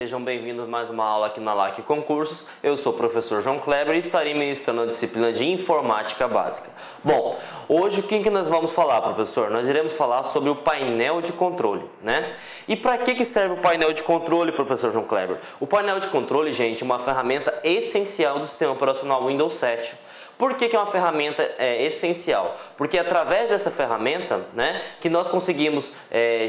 Sejam bem-vindos a mais uma aula aqui na LAC Concursos. Eu sou o professor João Kleber e estarei ministrando a disciplina de Informática Básica. Bom, hoje o que nós vamos falar, professor? Nós iremos falar sobre o painel de controle, né? E para que serve o painel de controle, professor João Kleber? O painel de controle, gente, é uma ferramenta essencial do sistema operacional Windows 7. Por que é uma ferramenta essencial? Porque é através dessa ferramenta, né, que nós conseguimos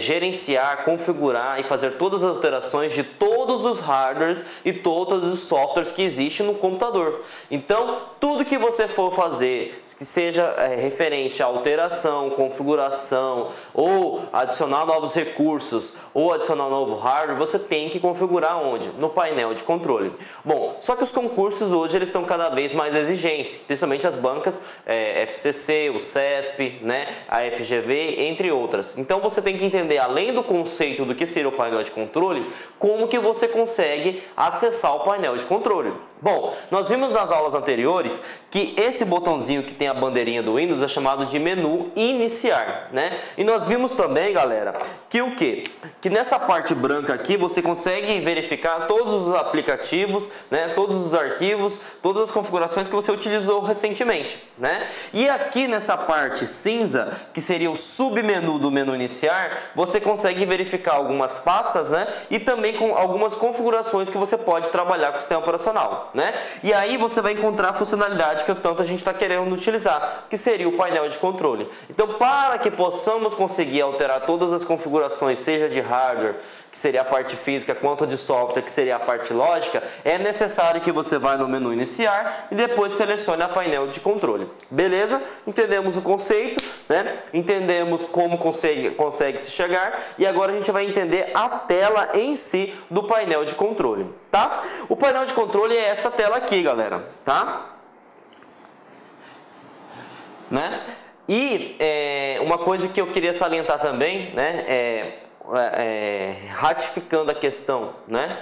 gerenciar, configurar e fazer todas as alterações de todos os hardwares e todos os softwares que existem no computador. Então, tudo que você for fazer, que seja referente à alteração, configuração, ou adicionar novos recursos, ou adicionar novo hardware, você tem que configurar onde? No painel de controle. Bom, só que os concursos hoje eles estão cada vez mais exigentes, principalmente as bancas FCC, o CESP, né, a FGV, entre outras. Então você tem que entender, além do conceito do que seria o painel de controle, como que você consegue acessar o painel de controle. Bom, nós vimos nas aulas anteriores que esse botãozinho que tem a bandeirinha do Windows é chamado de menu iniciar, né? E nós vimos também, galera, que o quê? Que nessa parte branca aqui você consegue verificar todos os aplicativos, né? Todos os arquivos, todas as configurações que você utilizou recentemente, né? E aqui nessa parte cinza, que seria o submenu do menu iniciar, você consegue verificar algumas pastas, né? E também com algumas configurações que você pode trabalhar com o sistema operacional, né? E aí você vai encontrar a funcionalidade que tanto a gente está querendo utilizar, que seria o painel de controle. Então, para que possamos conseguir alterar todas as configurações, seja de hardware, que seria a parte física, quanto de software, que seria a parte lógica, é necessário que você vá no menu iniciar e depois selecione a painel de controle. Beleza? Entendemos o conceito, né? Entendemos como consegue se chegar e agora a gente vai entender a tela em si do painel de controle, tá? O painel de controle é essa tela aqui, galera, tá? Né? E uma coisa que eu queria salientar também, né, ratificando a questão, né,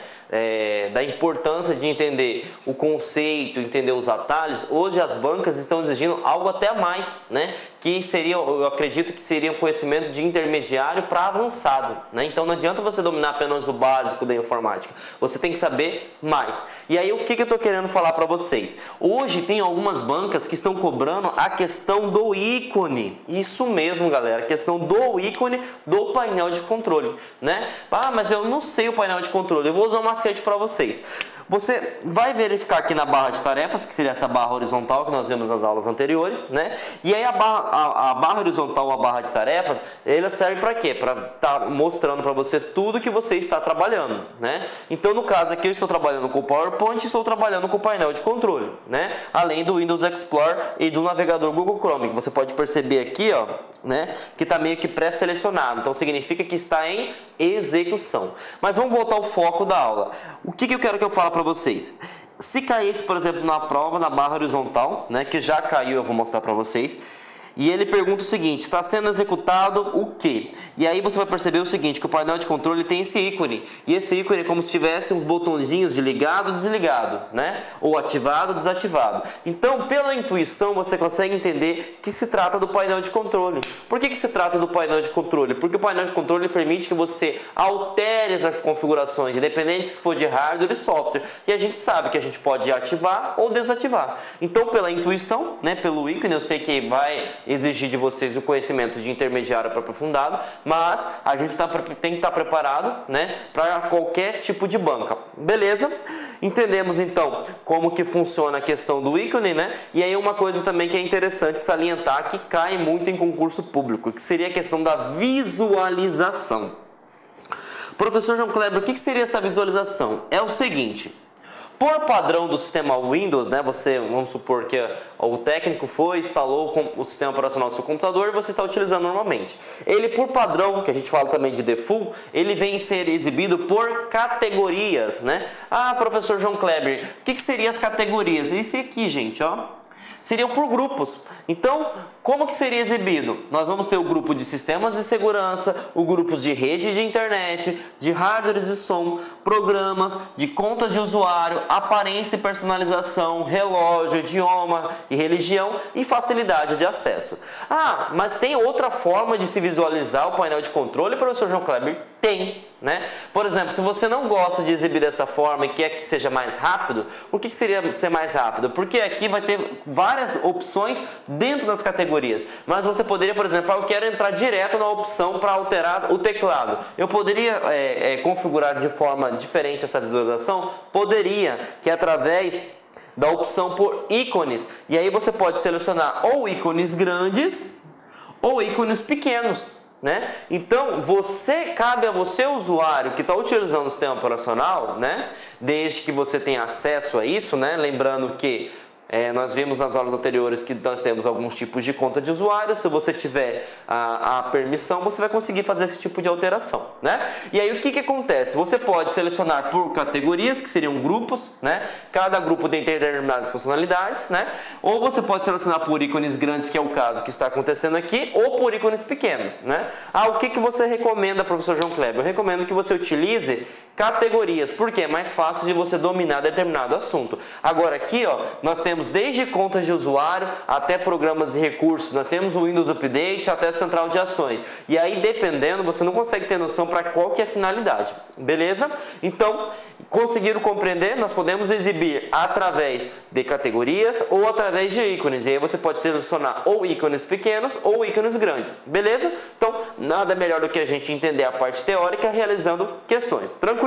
da importância de entender o conceito, entender os atalhos. Hoje as bancas estão exigindo algo até mais, né, que seria, eu acredito que seria um conhecimento de intermediário para avançado, né? Então não adianta você dominar apenas o básico da informática, você tem que saber mais. E aí o que eu estou querendo falar para vocês? Hoje tem algumas bancas que estão cobrando a questão do ícone, isso mesmo, galera, a questão do ícone do painel de controle, né? Ah, mas eu não sei o painel de controle, eu vou usar um macete para vocês. Você vai verificar aqui na barra de tarefas, que seria essa barra horizontal que nós vimos nas aulas anteriores, né? E aí a barra horizontal, a barra de tarefas, ela serve para quê? Para estar mostrando para você tudo que você está trabalhando, né? Então, no caso aqui, eu estou trabalhando com o PowerPoint e estou trabalhando com o painel de controle, né? Além do Windows Explorer e do navegador Google Chrome, que você pode perceber aqui, ó, né? Que está meio que pré-selecionado. Então, significa que está em execução. Mas vamos voltar ao foco da aula. O que eu quero que eu fale para vocês? Se caísse, por exemplo, na prova, na barra horizontal, né, que já caiu, eu vou mostrar para vocês, e ele pergunta o seguinte: está sendo executado o quê? E aí você vai perceber o seguinte, que o painel de controle tem esse ícone. E esse ícone é como se tivesse uns botõezinhos de ligado, desligado, né? Ou ativado, desativado. Então, pela intuição, você consegue entender que se trata do painel de controle. Por que se trata do painel de controle? Porque o painel de controle permite que você altere as configurações, independente se for de hardware e software. E a gente sabe que a gente pode ativar ou desativar. Então, pela intuição, né, pelo ícone, eu sei que vai exigir de vocês o conhecimento de intermediário para aprofundado, mas a gente tem que estar preparado, né, para qualquer tipo de banca. Beleza? Entendemos então como que funciona a questão do ícone, né? E aí uma coisa também que é interessante salientar, que cai muito em concurso público, que seria a questão da visualização. Professor João Kleber, o que seria essa visualização? É o seguinte: por padrão do sistema Windows, né, vamos supor que o técnico instalou o sistema operacional do seu computador e você está utilizando normalmente. Ele, por padrão, que a gente fala também de default, ele vem ser exibido por categorias, né? Ah, professor João Kleber, o que seriam as categorias? Isso aqui, gente, ó, seriam por grupos. Então, Como que seria exibido? Nós vamos ter o grupo de sistemas de segurança, o grupo de rede de internet, de hardwares e som, programas, de contas de usuário, aparência e personalização, relógio, idioma e religião e facilidade de acesso. Ah, mas tem outra forma de se visualizar o painel de controle, professor João Kleber? Tem, né? Por exemplo, se você não gosta de exibir dessa forma e quer que seja mais rápido, o que seria ser mais rápido? Porque aqui vai ter várias opções dentro das categorias, mas você poderia, por exemplo, eu quero entrar direto na opção para alterar o teclado. Eu poderia configurar de forma diferente essa visualização? Poderia, que é através da opção por ícones, e aí você pode selecionar ou ícones grandes ou ícones pequenos, né? Então, cabe a você, usuário que está utilizando o sistema operacional, né? Desde que você tenha acesso a isso, né? Lembrando que nós vimos nas aulas anteriores que nós temos alguns tipos de conta de usuário. Se você tiver a permissão, você vai conseguir fazer esse tipo de alteração, né? E aí o que acontece? Você pode selecionar por categorias, que seriam grupos, né? Cada grupo tem determinadas funcionalidades, né? Ou você pode selecionar por ícones grandes, que é o caso que está acontecendo aqui, ou por ícones pequenos, né? Ah, o que você recomenda, professor João Kleber? Eu recomendo que você utilize categorias, porque é mais fácil de você dominar determinado assunto. Agora aqui, ó, nós temos desde contas de usuário até programas e recursos, nós temos o Windows Update até a central de ações. E aí, dependendo, você não consegue ter noção para qual que é a finalidade, beleza? Então, conseguiram compreender? Nós podemos exibir através de categorias ou através de ícones. E aí você pode selecionar ou ícones pequenos ou ícones grandes, beleza? Então, nada melhor do que a gente entender a parte teórica realizando questões. Tranquilo?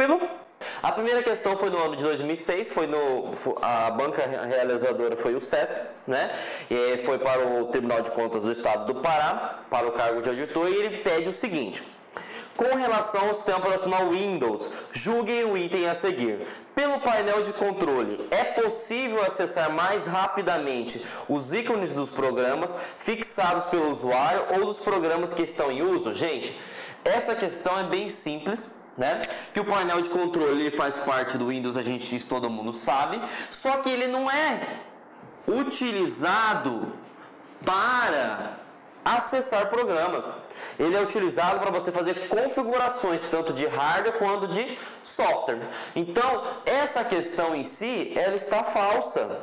A primeira questão foi no ano de 2006, a banca realizadora foi o CESP, né? E foi para o Tribunal de Contas do Estado do Pará, para o cargo de auditor, e ele pede o seguinte: com relação ao sistema operacional Windows, julguem o item a seguir. Pelo painel de controle, é possível acessar mais rapidamente os ícones dos programas fixados pelo usuário ou dos programas que estão em uso? Gente, essa questão é bem simples, né? Que o painel de controle faz parte do Windows, isso todo mundo sabe, só que ele não é utilizado para acessar programas. Ele é utilizado para você fazer configurações tanto de hardware quanto de software. Então, essa questão em si, ela está falsa.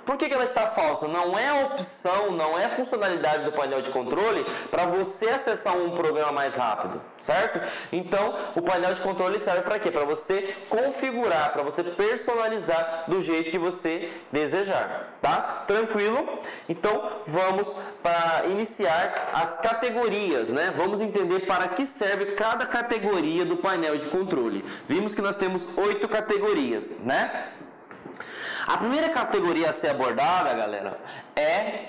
Por que ela está falsa? Não é opção, não é funcionalidade do painel de controle para você acessar um programa mais rápido, certo? Então, o painel de controle serve para quê? Para você configurar, para você personalizar do jeito que você desejar, tá? Tranquilo? Então, vamos para iniciar as categorias, né? Vamos entender para que serve cada categoria do painel de controle. Vimos que nós temos 8 categorias, né? A primeira categoria a ser abordada, galera, é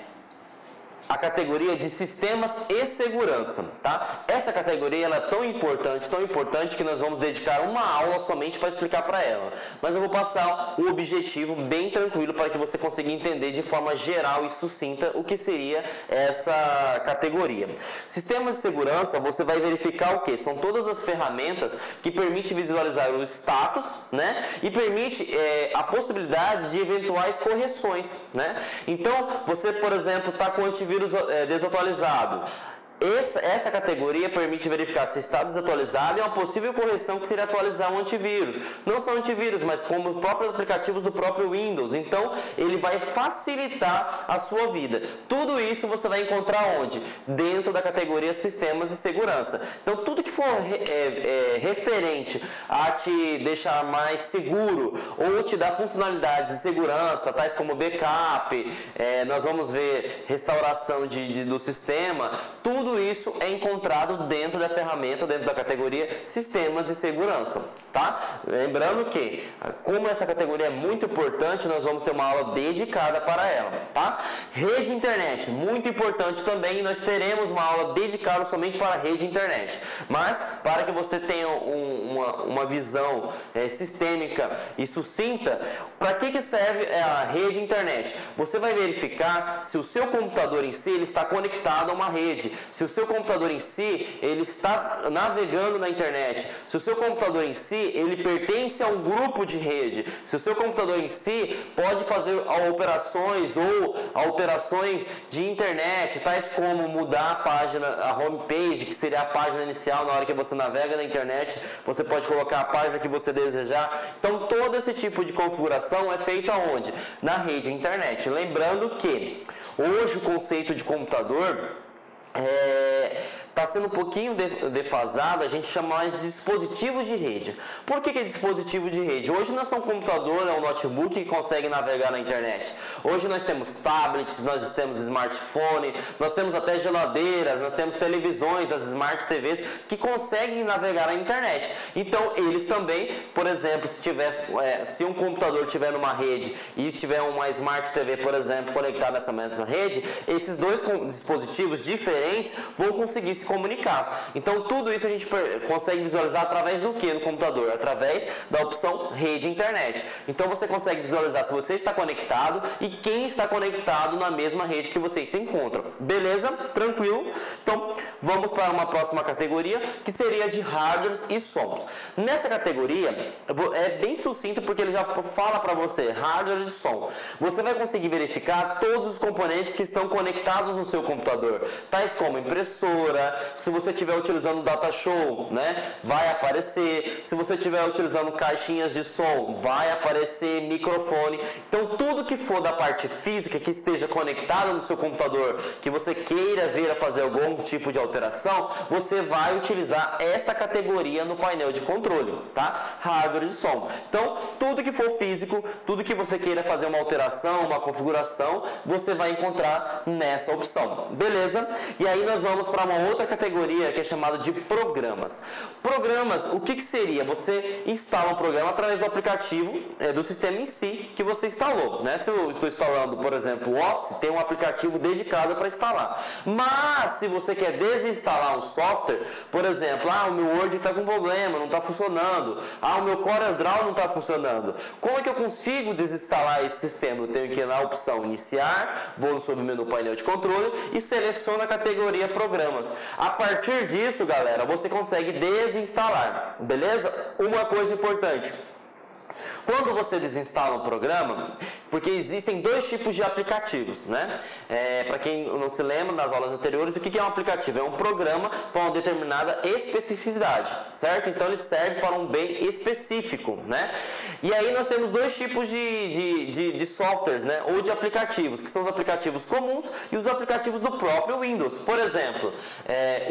a categoria de sistemas e segurança, tá? Essa categoria ela é tão importante que nós vamos dedicar uma aula somente para explicar para ela. Mas eu vou passar o objetivo bem tranquilo para que você consiga entender de forma geral e sucinta o que seria essa categoria. Sistemas de segurança, você vai verificar o que? São todas as ferramentas que permitem visualizar o status, né? E permite a possibilidade de eventuais correções, né? Então, você, por exemplo, está com o antivírus desatualizado. Essa categoria permite verificar se está desatualizado e uma possível correção que seria atualizar um antivírus. Não só antivírus, mas como próprios aplicativos do próprio Windows. Então, ele vai facilitar a sua vida. Tudo isso você vai encontrar onde? Dentro da categoria Sistemas de Segurança. Então, tudo que for referente a te deixar mais seguro ou te dar funcionalidades de segurança, tais como backup, nós vamos ver restauração do sistema, tudo isso é encontrado dentro da ferramenta, dentro da categoria Sistemas de Segurança, tá? Lembrando que, como essa categoria é muito importante, nós vamos ter uma aula dedicada para ela, tá? Rede de internet, muito importante também, e nós teremos uma aula dedicada somente para a rede de internet. Mas, para que você tenha uma visão sistêmica e sucinta, para que serve a rede de internet? Você vai verificar se o seu computador em si ele está conectado a uma rede. se o seu computador em si, ele está navegando na internet, se o seu computador em si, ele pertence a um grupo de rede, se o seu computador em si pode fazer operações ou alterações de internet, tais como mudar a página, a homepage, que seria a página inicial na hora que você navega na internet, você pode colocar a página que você desejar. Então todo esse tipo de configuração é feito aonde? Na rede internet. Lembrando que hoje o conceito de computador está sendo um pouquinho defasado, a gente chama mais de dispositivos de rede. Por que é dispositivo de rede? Hoje nós temos um computador, um notebook que consegue navegar na internet. Hoje nós temos tablets, nós temos smartphone, nós temos até geladeiras, nós temos televisões, as smart TVs que conseguem navegar na internet. Então eles também, por exemplo, se um computador tiver numa rede e tiver uma smart TV, por exemplo, conectada nessa mesma rede, esses dois dispositivos diferentes vão conseguir se comunicar. Então tudo isso a gente consegue visualizar através do que no computador? Através da opção rede internet. Então você consegue visualizar se você está conectado e quem está conectado na mesma rede que você se encontra. Beleza? Tranquilo? Então vamos para uma próxima categoria que seria de hardwares e sons. Nessa categoria é bem sucinto porque ele já fala para você hardware e som. Você vai conseguir verificar todos os componentes que estão conectados no seu computador, tais como impressora. Se você estiver utilizando data show, né, vai aparecer. Se você estiver utilizando caixinhas de som, vai aparecer microfone. Então tudo que for da parte física que esteja conectado no seu computador, que você queira vir a fazer algum tipo de alteração, você vai utilizar esta categoria no painel de controle, tá? Hardware e som. Então tudo que for físico, tudo que você queira fazer uma alteração, uma configuração, você vai encontrar nessa opção. Beleza? E aí nós vamos para uma outra categoria que é chamada de programas. Programas, o que seria? Você instala um programa através do aplicativo do sistema em si que você instalou, né? Se eu estou instalando, por exemplo, o Office, tem um aplicativo dedicado para instalar. Mas se você quer desinstalar um software, por exemplo, o meu Word está com problema, não está funcionando, o meu CorelDRAW não está funcionando. Como é que eu consigo desinstalar esse sistema? Eu tenho que ir na opção iniciar, vou no submenu painel de controle e seleciono a categoria programas. A partir disso, galera, você consegue desinstalar, beleza? Uma coisa importante: quando você desinstala um programa, porque existem dois tipos de aplicativos, né? Para quem não se lembra das aulas anteriores, o que é um aplicativo? É um programa para uma determinada especificidade, certo? Então ele serve para um bem específico, né? E aí nós temos dois tipos de softwares, né? Ou de aplicativos, que são os aplicativos comuns e os aplicativos do próprio Windows. Por exemplo,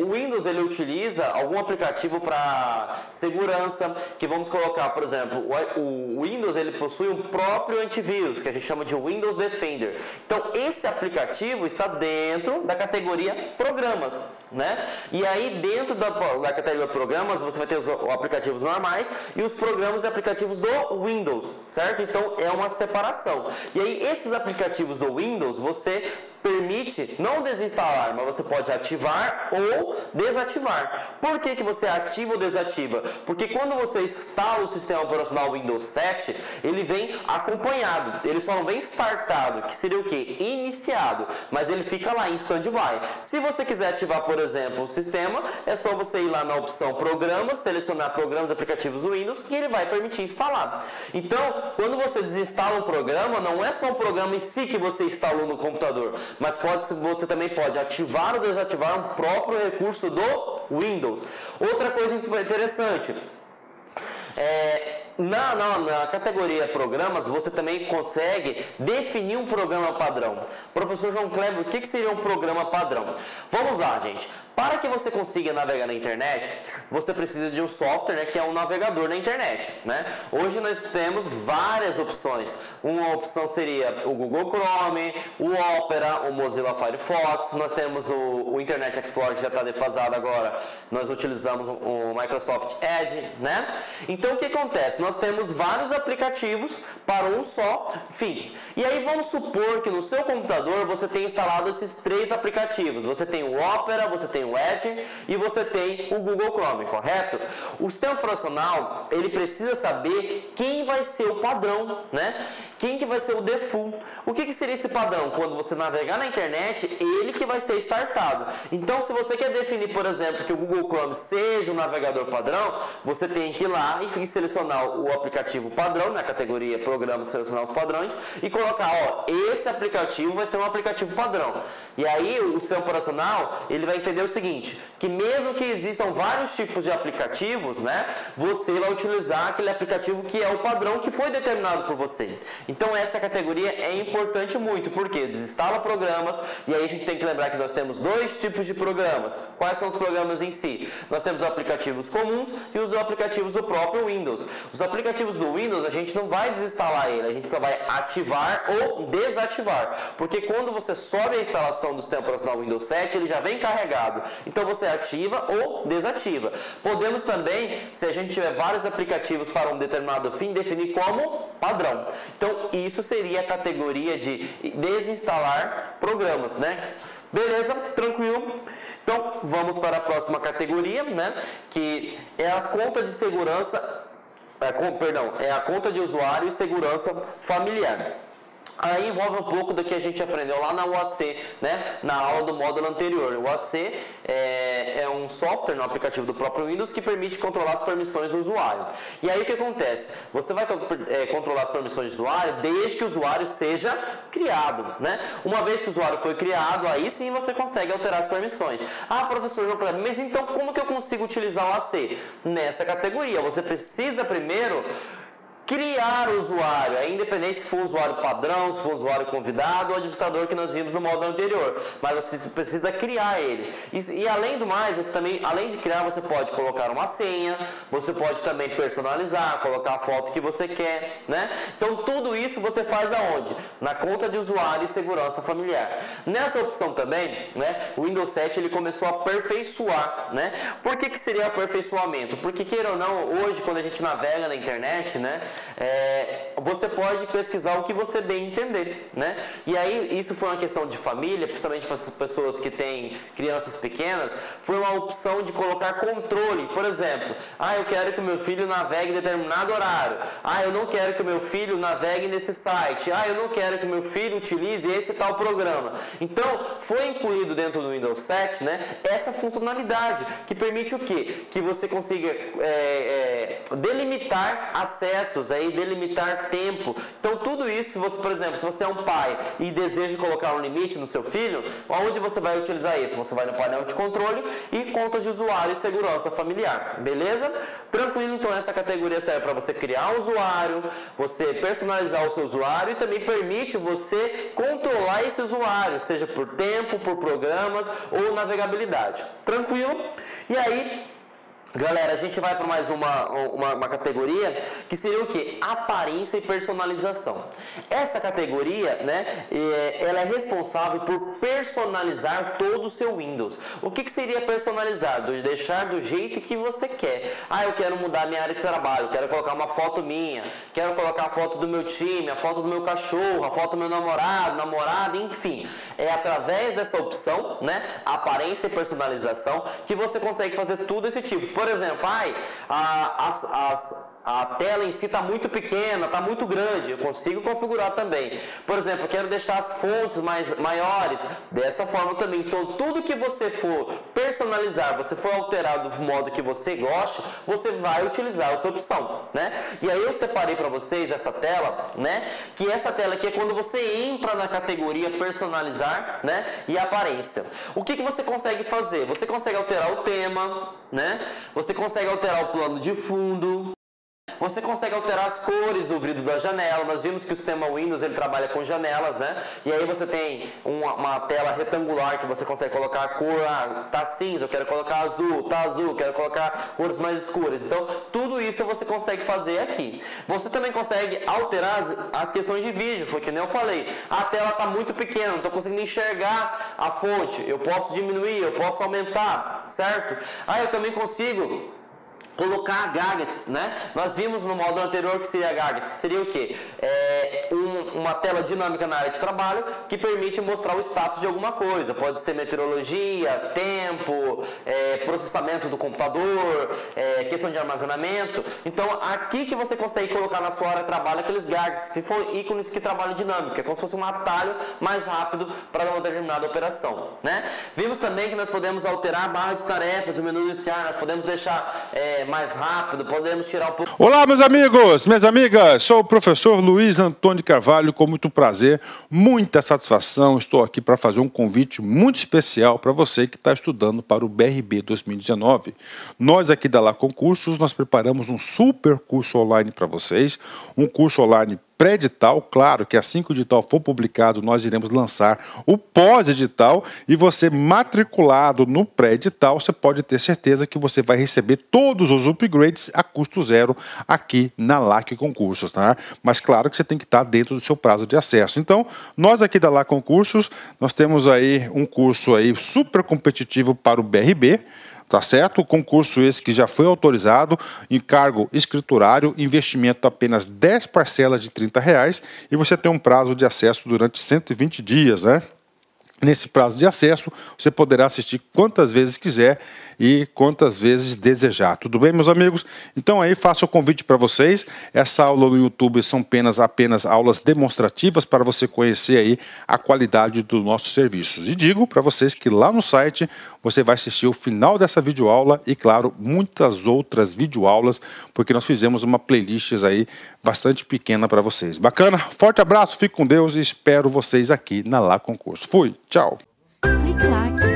o Windows ele utiliza algum aplicativo para segurança, que vamos colocar, por exemplo, o Windows ele possui um próprio antivírus, que a gente chama de Windows Defender. Então esse aplicativo está dentro da categoria programas, né? E aí dentro da categoria programas você vai ter os aplicativos normais e os programas e aplicativos do Windows, certo? Então é uma separação. E aí esses aplicativos do Windows você permite não desinstalar, mas você pode ativar ou desativar. Por que você ativa ou desativa? Porque quando você instala o sistema operacional Windows 7, ele vem acompanhado, ele só não vem startado, que seria o que? Iniciado, mas ele fica lá em stand-by. Se você quiser ativar, por exemplo, o sistema, é só você ir lá na opção programas, selecionar programas e aplicativos do Windows, que ele vai permitir instalar. Então, quando você desinstala um programa, não é só um programa em si que você instalou no computador, mas você também pode ativar ou desativar um próprio recurso do Windows. Outra coisa interessante, na categoria programas, você também consegue definir um programa padrão. Professor João Kleber, o que seria um programa padrão? Vamos lá, gente. Para que você consiga navegar na internet, você precisa de um software, né, que é um navegador na internet, né? Hoje nós temos várias opções. Uma opção seria o Google Chrome, o Opera, o Mozilla Firefox. Nós temos o Internet Explorer, que já está defasado agora. Nós utilizamos o Microsoft Edge, né? Então o que acontece? nós temos vários aplicativos para um só fim. E aí vamos supor que no seu computador você tenha instalado esses 3 aplicativos. Você tem o Opera, você tem o Edge e você tem o Google Chrome, correto? O sistema operacional, ele precisa saber quem vai ser o padrão, né? Quem que vai ser o default. O que seria esse padrão? Quando você navegar na internet, ele que vai ser startado. Então, se você quer definir, por exemplo, que o Google Chrome seja um navegador padrão, você tem que ir lá e selecionar o aplicativo padrão, na categoria programa, selecionar os padrões e colocar, ó, esse aplicativo vai ser um aplicativo padrão. E aí, o sistema operacional, ele vai entender o seguinte, que mesmo que existam vários tipos de aplicativos, né, você vai utilizar aquele aplicativo que é o padrão que foi determinado por você. Então essa categoria é importante muito, porque desinstala programas, e aí a gente tem que lembrar que nós temos 2 tipos de programas. Quais são os programas em si? Nós temos os aplicativos comuns e os aplicativos do próprio Windows. Os aplicativos do Windows a gente não vai desinstalar ele, a gente só vai ativar ou desativar, porque quando você sobe a instalação do sistema operacional Windows 7, ele já vem carregado, então você ativa ou desativa. Podemos também, se a gente tiver vários aplicativos para um determinado fim, definir como padrão. Então isso seria a categoria de desinstalar programas, né? Beleza? Tranquilo? Então vamos para a próxima categoria, né? Que é a conta de segurança, é a conta de usuário e segurança familiar. Aí envolve um pouco do que a gente aprendeu lá na UAC, né? Na aula do módulo anterior. O UAC é um software no aplicativo do próprio Windows que permite controlar as permissões do usuário. E aí o que acontece? Você vai controlar as permissões do usuário desde que o usuário seja criado, né? Uma vez que o usuário foi criado, aí sim você consegue alterar as permissões. Ah, professor, mas então como que eu consigo utilizar o UAC? Nessa categoria, você precisa primeiro criar o usuário, é independente se for um usuário padrão, se for um usuário convidado ou administrador que nós vimos no módulo anterior, mas você precisa criar ele. E além do mais, você também, além de criar, você pode colocar uma senha, você pode também personalizar, colocar a foto que você quer, né? Então tudo isso você faz aonde? Na conta de usuário e segurança familiar. Nessa opção também, né, o Windows 7 ele começou a aperfeiçoar, né? Por que seria aperfeiçoamento? Porque queira ou não, hoje quando a gente navega na internet, né, você pode pesquisar o que você bem entender, né? E aí isso foi uma questão de família, principalmente para as pessoas que têm crianças pequenas, foi uma opção de colocar controle. Por exemplo, eu quero que o meu filho navegue em determinado horário. Eu não quero que o meu filho navegue nesse site. Eu não quero que o meu filho utilize esse tal programa. Então, foi incluído dentro do Windows 7, né, essa funcionalidade que permite o quê? Que você consiga delimitar acessos, delimitar tempo. Então tudo isso, você, por exemplo, se você é um pai e deseja colocar um limite no seu filho, onde você vai utilizar isso? Você vai no painel de controle e contas de usuário e segurança familiar, beleza? Tranquilo, então essa categoria serve para você criar um usuário, você personalizar o seu usuário e também permite você controlar esse usuário, seja por tempo, por programas ou navegabilidade. Tranquilo? E aí, galera, a gente vai para mais uma categoria que seria o que? Aparência e personalização. Essa categoria, né, ela é responsável por personalizar todo o seu Windows. O que seria personalizar? Deixar do jeito que você quer. Eu quero mudar minha área de trabalho, quero colocar uma foto minha, quero colocar a foto do meu time, a foto do meu cachorro, a foto do meu namorado, namorada, enfim. É através dessa opção, né, aparência e personalização, que você consegue fazer tudo esse tipo. Por exemplo, a tela em si está muito pequena, está muito grande, eu consigo configurar também. Por exemplo, eu quero deixar as fontes maiores, dessa forma também. Então, tudo que você for personalizar, você for alterar do modo que você gosta, você vai utilizar essa opção, né? E aí eu separei para vocês essa tela, né? Que essa tela aqui é quando você entra na categoria personalizar, né? E aparência. O que você consegue fazer? Você consegue alterar o tema, né? Você consegue alterar o plano de fundo. Você consegue alterar as cores do vidro da janela. Nós vimos que o sistema Windows ele trabalha com janelas, né? E aí você tem uma tela retangular que você consegue colocar a cor, tá cinza, eu quero colocar azul, tá azul, quero colocar cores mais escuras. Então, tudo isso você consegue fazer aqui. Você também consegue alterar as questões de vídeo, foi que nem eu falei. A tela tá muito pequena, não estou conseguindo enxergar a fonte. Eu posso diminuir, eu posso aumentar, certo? Eu também consigo colocar gadgets, né? Nós vimos no módulo anterior que seria gadgets, que seria o quê? Uma tela dinâmica na área de trabalho que permite mostrar o status de alguma coisa. Pode ser meteorologia, tempo, processamento do computador, questão de armazenamento. Então, aqui que você consegue colocar na sua área de trabalho aqueles gadgets que são ícones que trabalham dinâmica, como se fosse um atalho mais rápido para uma determinada operação, né? Vimos também que nós podemos alterar a barra de tarefas, o menu iniciar, nós podemos deixar mais rápido, podemos tirar um pouco... Olá, meus amigos, minhas amigas, sou o professor Luiz Antônio Carvalho, com muito prazer, muita satisfação, estou aqui para fazer um convite muito especial para você que está estudando para o BRB 2019. Nós aqui da Lá Concursos, nós preparamos um super curso online para vocês, um curso online pré-edital, claro que assim que o edital for publicado, nós iremos lançar o pós-edital e você matriculado no pré-edital, você pode ter certeza que você vai receber todos os upgrades a custo zero aqui na LAC Concursos, tá? Mas claro que você tem que estar dentro do seu prazo de acesso. Então, nós aqui da LAC Concursos, nós temos aí um curso aí super competitivo para o BRB, tá certo? O concurso esse que já foi autorizado, encargo escriturário, investimento apenas 10 parcelas de R$30 e você tem um prazo de acesso durante 120 dias, né? Nesse prazo de acesso, você poderá assistir quantas vezes quiser e quantas vezes desejar. Tudo bem, meus amigos? Então aí faço o convite para vocês. Essa aula no YouTube são apenas aulas demonstrativas para você conhecer aí a qualidade dos nossos serviços. E digo para vocês que lá no site você vai assistir o final dessa videoaula e, claro, muitas outras videoaulas, porque nós fizemos uma playlist aí bastante pequena para vocês. Bacana? Forte abraço, fique com Deus e espero vocês aqui na Lá Concurso. Fui! Tchau. Clique lá.